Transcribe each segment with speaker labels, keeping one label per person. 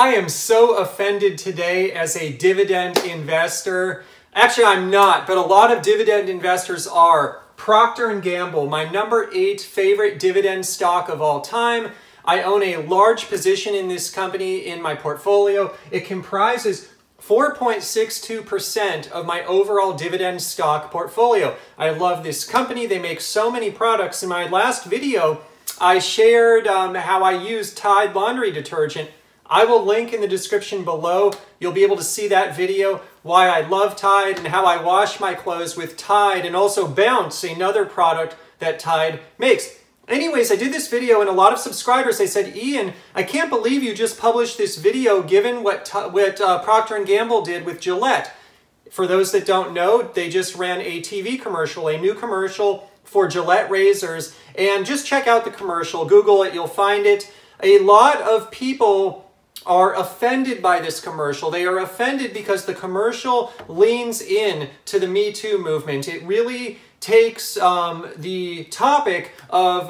Speaker 1: I am so offended today as a dividend investor. Actually, I'm not, but a lot of dividend investors are. Procter Gamble, my number 8 favorite dividend stock of all time. I own a large position in this company in my portfolio. It comprises 4.62% of my overall dividend stock portfolio. I love this company. They make so many products. In my last video, I shared how I use Tide laundry detergent. I will link in the description below. You'll be able to see that video, why I love Tide and how I wash my clothes with Tide, and also Bounce, another product that Tide makes. Anyways, I did this video and a lot of subscribers, they said, Ian, I can't believe you just published this video given what Procter Gamble did with Gillette. For those that don't know, they just ran a TV commercial, a new commercial for Gillette razors. And just check out the commercial, Google it, you'll find it. A lot of people are offended by this commercial. They are offended because the commercial leans in to the Me Too movement. It really takes the topic of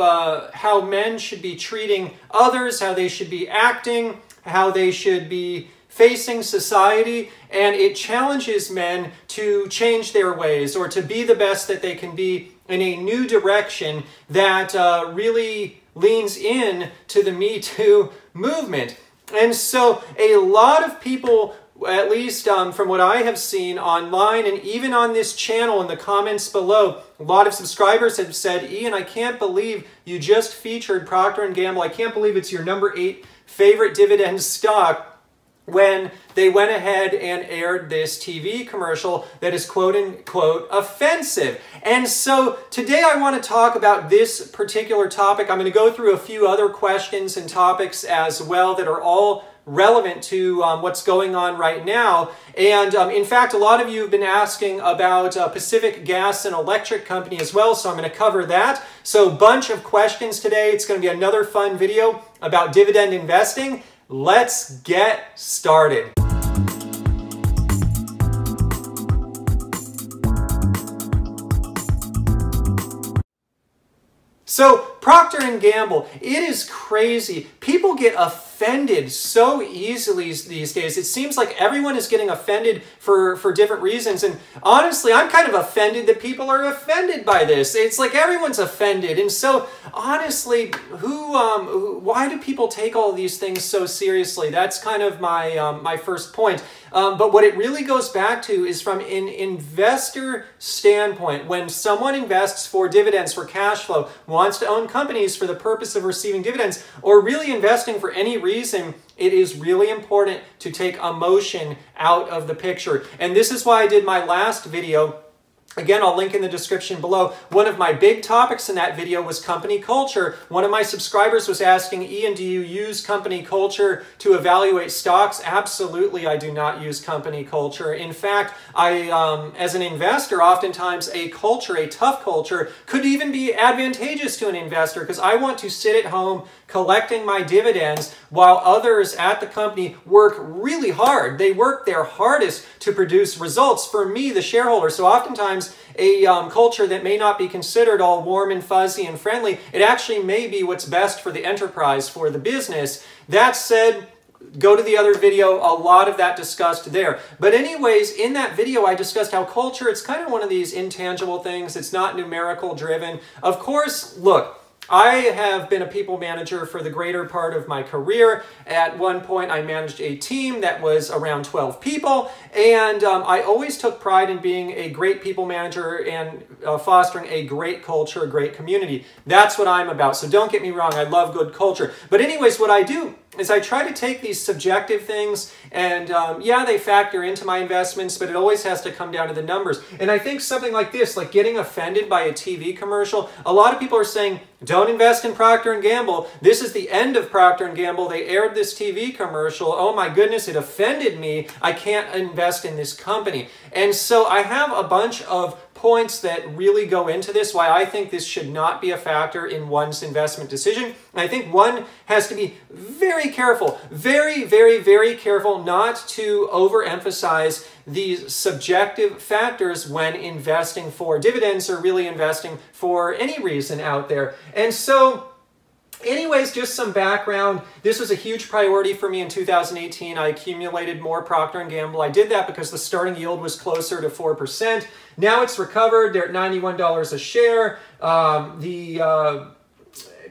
Speaker 1: how men should be treating others, how they should be acting, how they should be facing society, and it challenges men to change their ways or to be the best that they can be in a new direction that really leans in to the Me Too movement. And so a lot of people, at least from what I have seen online and even on this channel in the comments below, a lot of subscribers have said, Ian, I can't believe you just featured Procter & Gamble. I can't believe it's your number 8 favorite dividend stock when they went ahead and aired this TV commercial that is quote-unquote offensive. And so today I want to talk about this particular topic. I'm going to go through a few other questions and topics as well that are all relevant to what's going on right now. And in fact, a lot of you have been asking about Pacific Gas and Electric Company as well, so I'm going to cover that. So a bunch of questions today. It's going to be another fun video about dividend investing. Let's get started. So Procter & Gamble, it is crazy. People get offended so easily these days. It seems like everyone is getting offended for different reasons. And honestly, I'm kind of offended that people are offended by this. It's like everyone's offended. And so honestly, why do people take all these things so seriously? That's kind of my first point. But what it really goes back to is from an investor standpoint. When someone invests for dividends, for cash flow, wants to own companies for the purpose of receiving dividends, or really investing for any reason, it is really important to take emotion out of the picture. And this is why I did my last video. Again, I'll link in the description below. One of my big topics in that video was company culture. One of my subscribers was asking, Ian, do you use company culture to evaluate stocks? Absolutely, I do not use company culture. In fact, as an investor, oftentimes a culture, a tough culture, could even be advantageous to an investor because I want to sit at home collecting my dividends while others at the company work really hard. They work their hardest to produce results for me, the shareholder. So oftentimes a culture that may not be considered all warm and fuzzy and friendly, it actually may be what's best for the enterprise, for the business. That said, go to the other video, a lot of that discussed there. But anyways, in that video, I discussed how culture, it's kind of one of these intangible things. It's not numerical driven. Of course, look, I have been a people manager for the greater part of my career. At one point, I managed a team that was around 12 people, and I always took pride in being a great people manager and fostering a great culture, a great community. That's what I'm about, so don't get me wrong, I love good culture. But anyways, what I do is I try to take these subjective things and yeah, they factor into my investments, but it always has to come down to the numbers. And I think something like this, like getting offended by a TV commercial, a lot of people are saying, don't invest in Procter & Gamble. This is the end of Procter & Gamble. They aired this TV commercial. Oh my goodness, it offended me. I can't invest in this company. And so I have a bunch of points that really go into this, why I think this should not be a factor in one's investment decision. And I think one has to be very careful, very, very, very careful not to overemphasize these subjective factors when investing for dividends or really investing for any reason out there. And so Anyways, just some background. This was a huge priority for me in 2018. I accumulated more Procter & Gamble. I did that because the starting yield was closer to 4%. Now it's recovered. They're at $91 a share. The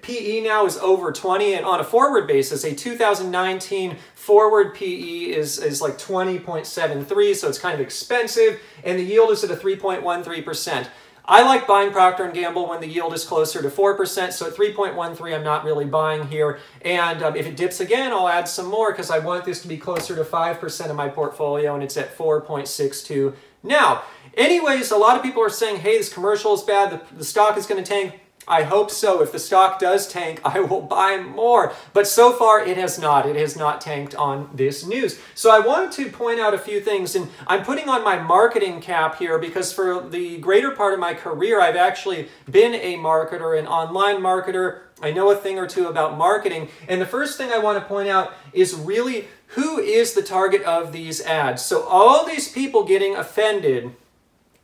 Speaker 1: PE now is over 20, and on a forward basis, a 2019 forward PE is like 20.73, so it's kind of expensive, and the yield is at a 3.13%. I like buying Procter & Gamble when the yield is closer to 4%, so at 3.13 I'm not really buying here. And if it dips again, I'll add some more because I want this to be closer to 5% of my portfolio, and it's at 4.62 now. Anyways, a lot of people are saying, hey, this commercial is bad, the stock is going to tank. I hope so. If the stock does tank, I will buy more. But so far, it has not. It has not tanked on this news. So I wanted to point out a few things, and I'm putting on my marketing cap here because for the greater part of my career, I've actually been a marketer, an online marketer. I know a thing or two about marketing. And the first thing I want to point out is really who is the target of these ads. So all these people getting offended,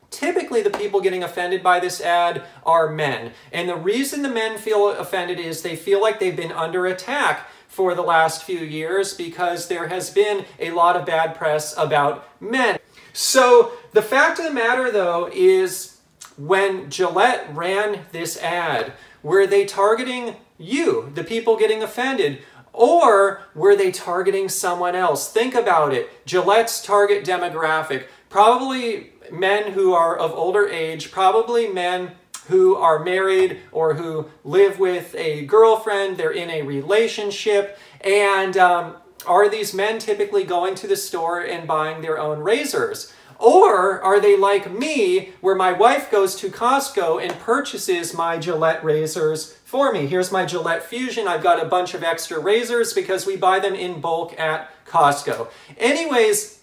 Speaker 1: typically the people getting offended by this ad are men. And the reason the men feel offended is they feel like they've been under attack for the last few years because there has been a lot of bad press about men. So the fact of the matter, though, is when Gillette ran this ad, were they targeting you, the people getting offended, or were they targeting someone else? Think about it. Gillette's target demographic, probably men who are of older age, probably men who are married or who live with a girlfriend, they're in a relationship, and are these men typically going to the store and buying their own razors? Or are they like me, where my wife goes to Costco and purchases my Gillette razors for me? Here's my Gillette Fusion. I've got a bunch of extra razors because we buy them in bulk at Costco. Anyways,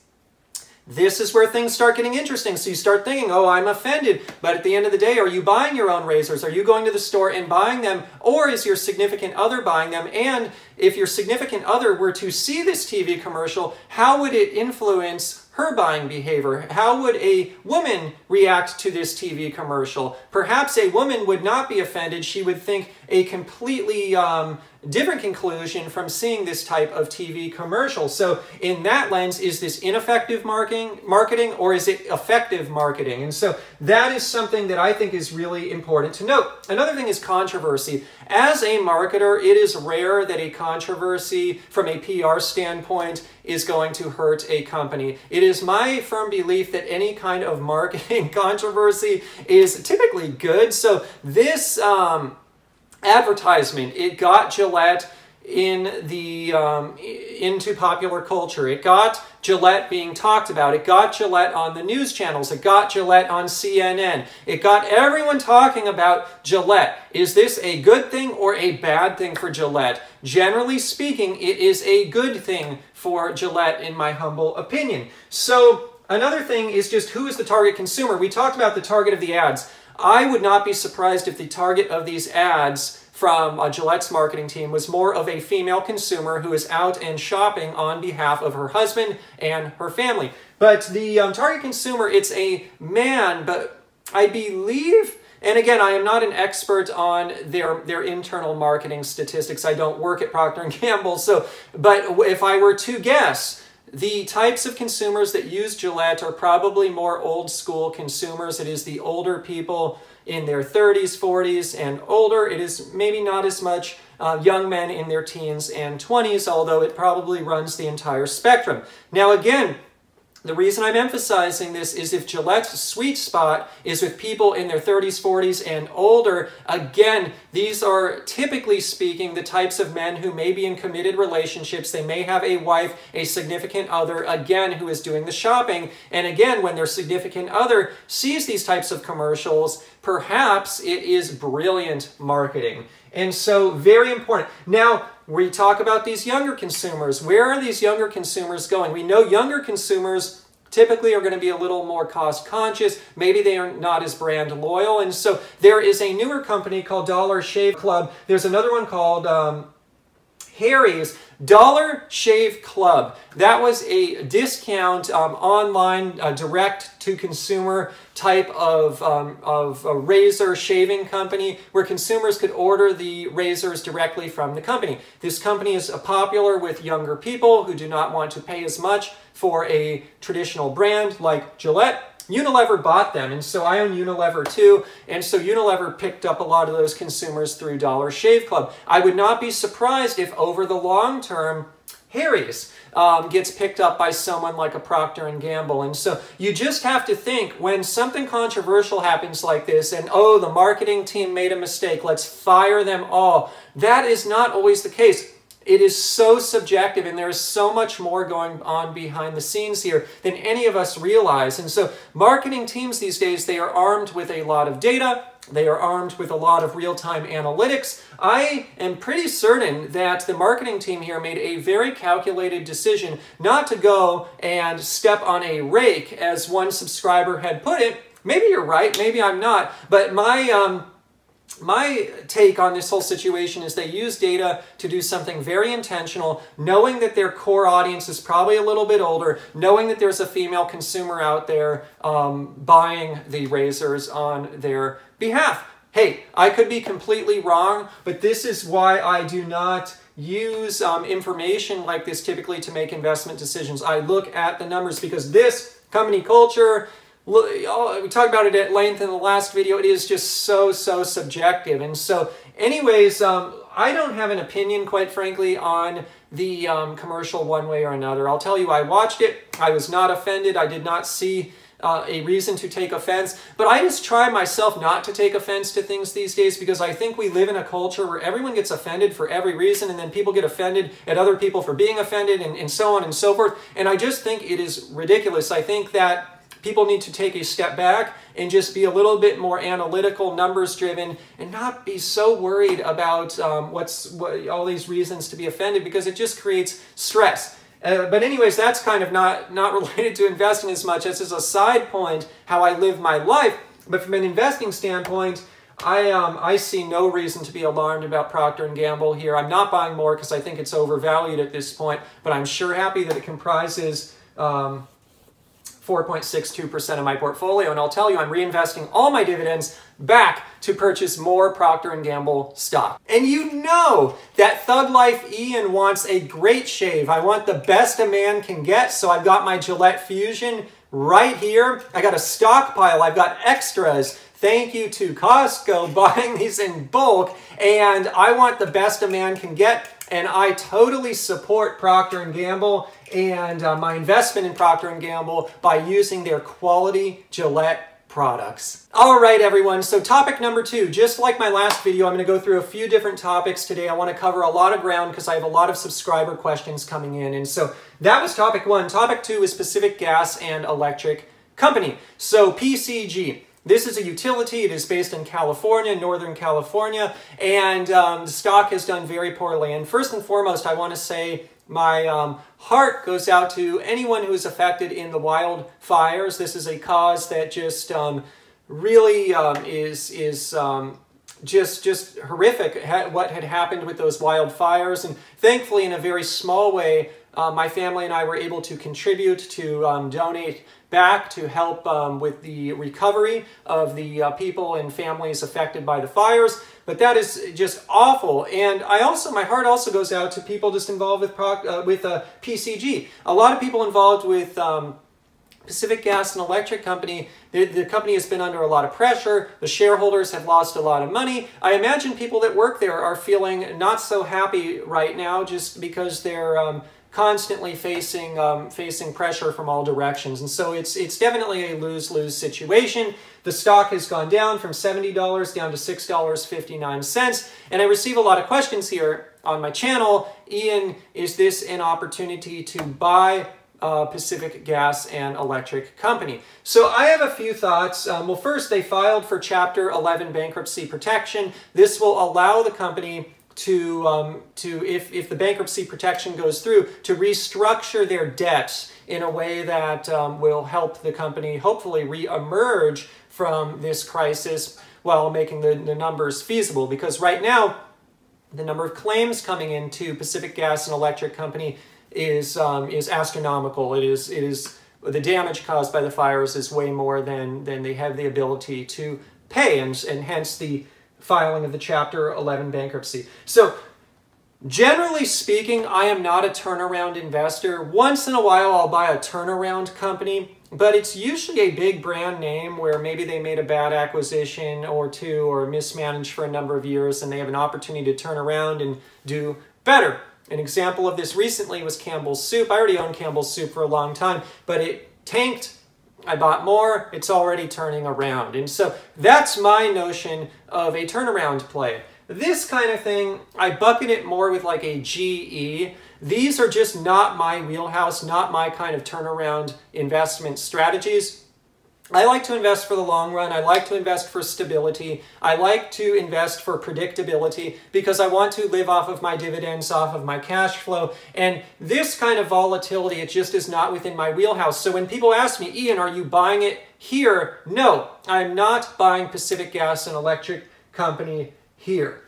Speaker 1: this is where things start getting interesting. So you start thinking, oh, I'm offended. But at the end of the day, are you buying your own razors? Are you going to the store and buying them? Or is your significant other buying them? And if your significant other were to see this TV commercial, how would it influence her buying behavior? How would a woman react to this TV commercial? Perhaps a woman would not be offended. She would think a completely different conclusion from seeing this type of TV commercial. So in that lens, is this ineffective marketing or is it effective marketing? And so that is something that I think is really important to note. Another thing is controversy. As a marketer, it is rare that a controversy from a PR standpoint is going to hurt a company. It is my firm belief that any kind of marketing controversy is typically good. So this advertisement, it got Gillette into popular culture. It got Gillette being talked about. It got Gillette on the news channels. It got Gillette on CNN. It got everyone talking about Gillette. Is this a good thing or a bad thing for Gillette? Generally speaking, it is a good thing for Gillette, in my humble opinion. So another thing is just who is the target consumer. We talked about the target of the ads. I would not be surprised if the target of these ads from Gillette's marketing team was more of a female consumer who is out and shopping on behalf of her husband and her family. But the target consumer, it's a man, but I believe, and again, I am not an expert on their internal marketing statistics. I don't work at Procter & Gamble, but if I were to guess, the types of consumers that use Gillette are probably more old school consumers. It is the older people in their 30s, 40s, and older. It is maybe not as much young men in their teens and 20s, although it probably runs the entire spectrum. Now again, the reason I'm emphasizing this is if Gillette's sweet spot is with people in their 30s, 40s, and older, again, these are typically speaking the types of men who may be in committed relationships. They may have a wife, a significant other, again, who is doing the shopping. And again, when their significant other sees these types of commercials, perhaps it is brilliant marketing. And so, very important. Now, we talk about these younger consumers. Where are these younger consumers going? We know younger consumers typically are going to be a little more cost conscious. Maybe they are not as brand loyal. And so there is a newer company called Dollar Shave Club. There's another one called Harry's Dollar Shave Club. That was a discount online direct-to-consumer type of a razor shaving company where consumers could order the razors directly from the company. This company is popular with younger people who do not want to pay as much for a traditional brand like Gillette. Unilever bought them, and so I own Unilever too, and so Unilever picked up a lot of those consumers through Dollar Shave Club. I would not be surprised if over the long term, Harry's gets picked up by someone like a Procter Gamble. And so you just have to think, when something controversial happens like this, and oh, the marketing team made a mistake, let's fire them all. That is not always the case. It is so subjective, and there is so much more going on behind the scenes here than any of us realize. And so marketing teams these days, they are armed with a lot of data. They are armed with a lot of real-time analytics. I am pretty certain that the marketing team here made a very calculated decision not to go and step on a rake, as one subscriber had put it. Maybe you're right, maybe I'm not, but my take on this whole situation is they use data to do something very intentional, knowing that their core audience is probably a little bit older, knowing that there's a female consumer out there buying the razors on their behalf. Hey, I could be completely wrong, but this is why I do not use information like this typically to make investment decisions. I look at the numbers because this company culture, we talked about it at length in the last video. It is just so subjective. And so anyways, I don't have an opinion, quite frankly, on the commercial one way or another. I'll tell you, I watched it. I was not offended. I did not see a reason to take offense. But I just try myself not to take offense to things these days, because I think we live in a culture where everyone gets offended for every reason, and then people get offended at other people for being offended, and so on and so forth. And I just think it is ridiculous. I think that people need to take a step back and just be a little bit more analytical, numbers-driven, and not be so worried about all these reasons to be offended, because it just creates stress. But anyways, that's kind of not related to investing as much. This is a side point, how I live my life. But from an investing standpoint, I see no reason to be alarmed about Procter & Gamble here. I'm not buying more because I think it's overvalued at this point, but I'm sure happy that it comprises 4.62% of my portfolio, and I'll tell you, I'm reinvesting all my dividends back to purchase more Procter & Gamble stock. And you know that Thug Life Ian wants a great shave. I want the best a man can get, so I've got my Gillette Fusion right here. I got a stockpile. I've got extras. Thank you to Costco buying these in bulk, and I want the best a man can get, and I totally support Procter & Gamble and my investment in Procter & Gamble by using their quality Gillette products. All right, everyone, so topic number 2. Just like my last video, I'm going to go through a few different topics today. I want to cover a lot of ground because I have a lot of subscriber questions coming in. And so that was topic 1. Topic 2 is Pacific Gas and Electric Company. So PCG. This is a utility. It is based in California, Northern California, and the stock has done very poorly. And first and foremost, I want to say my heart goes out to anyone who is affected in the wildfires. This is a cause that just really is just horrific, what had happened with those wildfires. And thankfully, in a very small way, my family and I were able to contribute to donate back to help with the recovery of the people and families affected by the fires. But that is just awful. And my heart also goes out to people just involved with PCG. A lot of people involved with Pacific Gas and Electric Company. The company has been under a lot of pressure. The shareholders have lost a lot of money. I imagine people that work there are feeling not so happy right now, just because they're constantly facing pressure from all directions. And so it's definitely a lose-lose situation. The stock has gone down from $70 down to $6.59. And I receive a lot of questions here on my channel. Ian, is this an opportunity to buy Pacific Gas and Electric Company? So I have a few thoughts. Well, first, they filed for Chapter 11 bankruptcy protection. This will allow the company to if the bankruptcy protection goes through, to restructure their debts in a way that will help the company hopefully re-emerge from this crisis while making the numbers feasible. Because right now, The number of claims coming into Pacific Gas and Electric Company is astronomical. It is the damage caused by the fires is way more than they have the ability to pay, and hence the filing of the Chapter 11 bankruptcy. So generally speaking, I am not a turnaround investor. Once in a while, I'll buy a turnaround company, but it's usually a big brand name where maybe they made a bad acquisition or two or mismanaged for a number of years and they have an opportunity to turn around and do better. An example of this recently was Campbell's Soup. I already owned Campbell's Soup for a long time, but it tanked. I bought more. It's already turning around. And so that's my notion of a turnaround play. This kind of thing, I bucket it more with like a GE. These are just not my wheelhouse, not my kind of turnaround investment strategies. I like to invest for the long run. I like to invest for stability. I like to invest for predictability because I want to live off of my dividends, off of my cash flow. And this kind of volatility, it just is not within my wheelhouse. So when people ask me, Ian, are you buying it here? No, I'm not buying Pacific Gas and Electric Company here.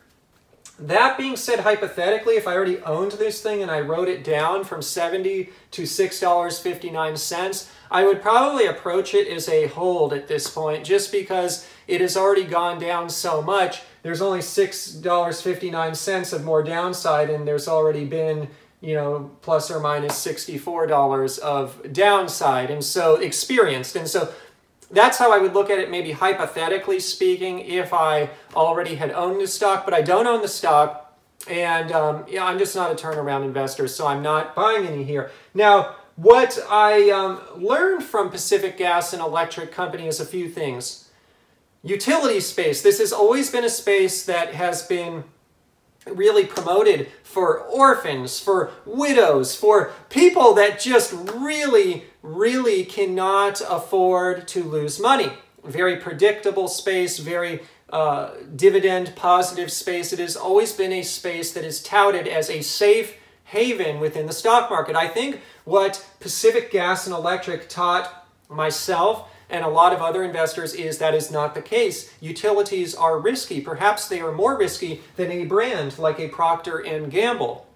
Speaker 1: That being said, hypothetically, if I already owned this thing and I wrote it down from $70 to $6.59, I would probably approach it as a hold at this point, just because it has already gone down so much. There's only $6.59 of more downside, and there's already been, you know, plus or minus $64 of downside, and so experienced. And so that's how I would look at it, maybe hypothetically speaking, if I already had owned the stock, but I don't own the stock, and yeah, I'm just not a turnaround investor, so I'm not buying any here. Now, what I learned from Pacific Gas and Electric Company is a few things. Utility space. This has always been a space that has been really promoted for orphans, for widows, for people that just really, really cannot afford to lose money. Very predictable space, very dividend positive space. It has always been a space that is touted as a safe haven within the stock market. I think what Pacific Gas and Electric taught myself and a lot of other investors is that is not the case. Utilities are risky. Perhaps they are more risky than a brand like a Procter Gamble.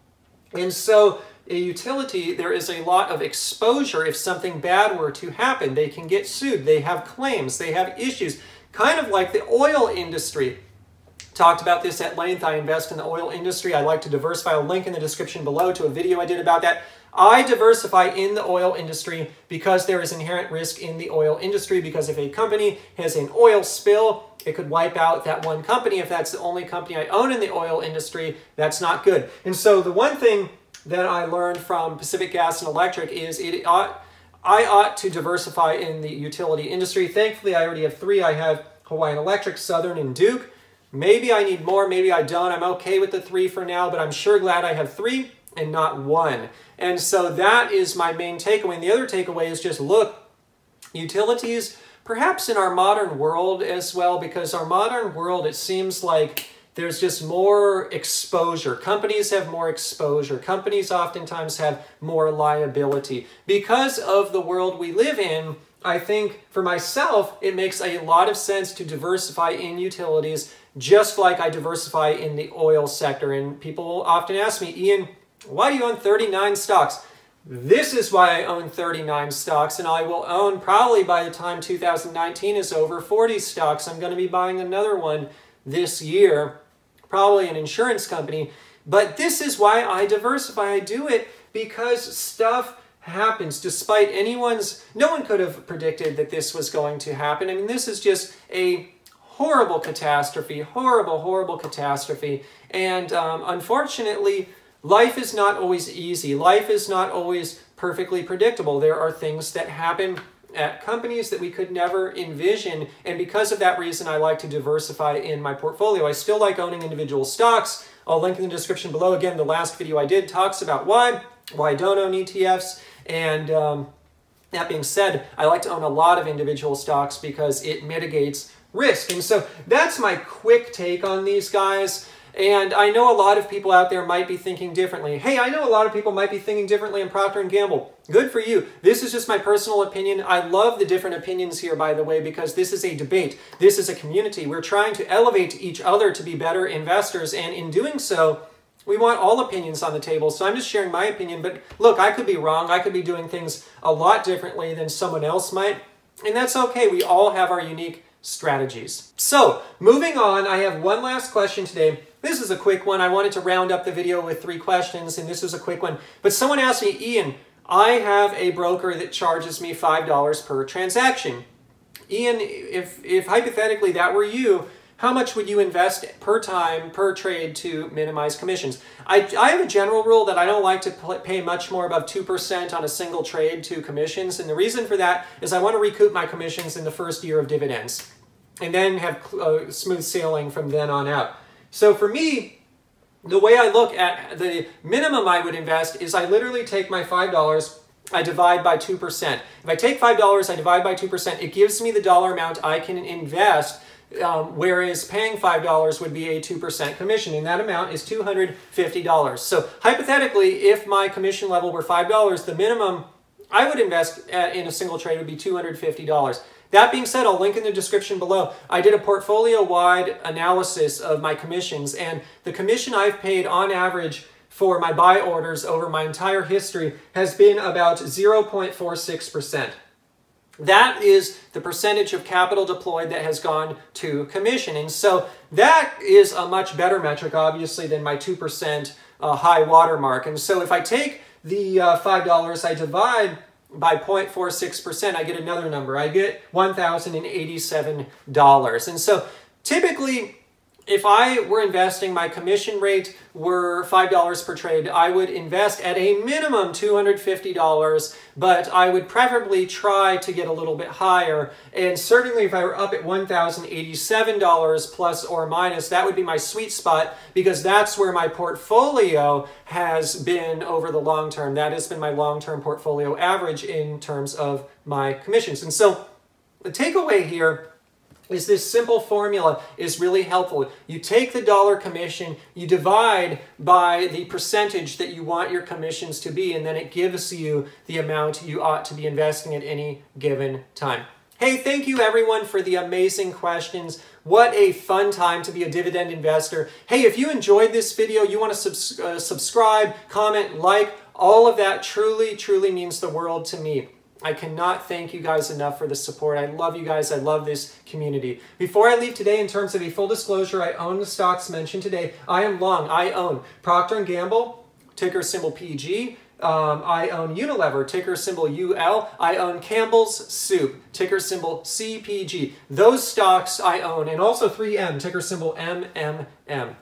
Speaker 1: And so a utility, there is a lot of exposure if something bad were to happen. They can get sued. They have claims. They have issues. Kind of like the oil industry. Talked about this at length. I invest in the oil industry. I like to diversify. I'll link in the description below to a video I did about that. I diversify in the oil industry because there is inherent risk in the oil industry, because if a company has an oil spill, it could wipe out that one company. If that's the only company I own in the oil industry, that's not good. And so the one thing that I learned from Pacific Gas and Electric is I ought to diversify in the utility industry. Thankfully, I already have three. I have Hawaiian Electric, Southern, and Duke. Maybe I need more, maybe I don't. I'm okay with the three for now, but I'm sure glad I have three and not one. And so that is my main takeaway. And the other takeaway is just look, utilities, perhaps in our modern world as well, because our modern world, it seems like there's just more exposure. Companies have more exposure. Companies oftentimes have more liability. Because of the world we live in, I think for myself, it makes a lot of sense to diversify in utilities, just like I diversify in the oil sector. And people often ask me, Ian, why do you own 39 stocks? This is why I own 39 stocks, and I will own probably by the time 2019 is over 40 stocks. I'm going to be buying another one this year, probably an insurance company. But this is why I diversify. I do it because stuff happens despite no one could have predicted that this was going to happen. I mean, this is just a horrible catastrophe, horrible catastrophe. And unfortunately, life is not always easy. Life is not always perfectly predictable. There are things that happen at companies that we could never envision. And because of that reason, I like to diversify in my portfolio. I still like owning individual stocks. I'll link in the description below. Again, the last video I did talks about why I don't own ETFs. And that being said, I like to own a lot of individual stocks because it mitigates risk. And so that's my quick take on these guys. And I know a lot of people out there might be thinking differently. Hey, I know a lot of people might be thinking differently in Procter Gamble. Good for you. This is just my personal opinion. I love the different opinions here, by the way, because this is a debate. This is a community. We're trying to elevate each other to be better investors, and in doing so, we want all opinions on the table. So I'm just sharing my opinion, but look, I could be wrong. I could be doing things a lot differently than someone else might, and that's okay. We all have our unique strategies. So moving on, I have one last question today. This is a quick one. I wanted to round up the video with 3 questions, and this was a quick one. But someone asked me, Ian, I have a broker that charges me $5 per transaction. Ian, if hypothetically that were you, how much would you invest per time, per trade to minimize commissions? I have a general rule that I don't like to pay much more above 2% on a single trade to commissions. And the reason for that is I want to recoup my commissions in the first year of dividends and then have smooth sailing from then on out. So for me, the way I look at the minimum I would invest is I literally take my $5, I divide by 2%. If I take $5, I divide by 2%, it gives me the dollar amount I can invest, whereas paying $5 would be a 2% commission, and that amount is $250. So hypothetically, if my commission level were $5, the minimum I would invest in a single trade would be $250. That being said, I'll link in the description below. I did a portfolio-wide analysis of my commissions, and the commission I've paid on average for my buy orders over my entire history has been about 0.46%. That is the percentage of capital deployed that has gone to commission. And so that is a much better metric, obviously, than my 2% high watermark. And so if I take the $5, I divide by 0.46%, I get another number. I get $1,087. And so typically, if I were investing, my commission rate were $5 per trade, I would invest at a minimum $250, but I would preferably try to get a little bit higher. And certainly if I were up at $1,087 plus or minus, that would be my sweet spot, because that's where my portfolio has been over the long term. That has been my long-term portfolio average in terms of my commissions. And so the takeaway here is this simple formula is really helpful. You take the dollar commission, you divide by the percentage that you want your commissions to be, and then it gives you the amount you ought to be investing at any given time. Hey, thank you everyone for the amazing questions. What a fun time to be a dividend investor. Hey, if you enjoyed this video, you want to subscribe, comment, like, all of that truly, truly means the world to me. I cannot thank you guys enough for the support. I love you guys. I love this community. Before I leave today, in terms of a full disclosure, I own the stocks mentioned today. I am long. I own Procter Gamble, ticker symbol PG. I own Unilever, ticker symbol UL. I own Campbell's Soup, ticker symbol CPG. Those stocks I own, and also 3M, ticker symbol MMM.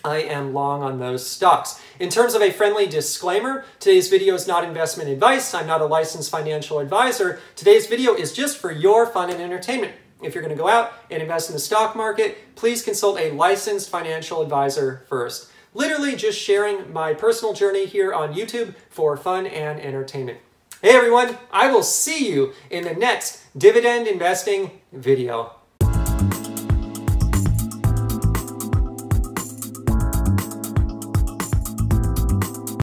Speaker 1: I am long on those stocks. In terms of a friendly disclaimer, today's video is not investment advice. I'm not a licensed financial advisor. Today's video is just for your fun and entertainment. If you're going to go out and invest in the stock market, please consult a licensed financial advisor first. Literally just sharing my personal journey here on YouTube for fun and entertainment. Hey everyone, I will see you in the next dividend investing video.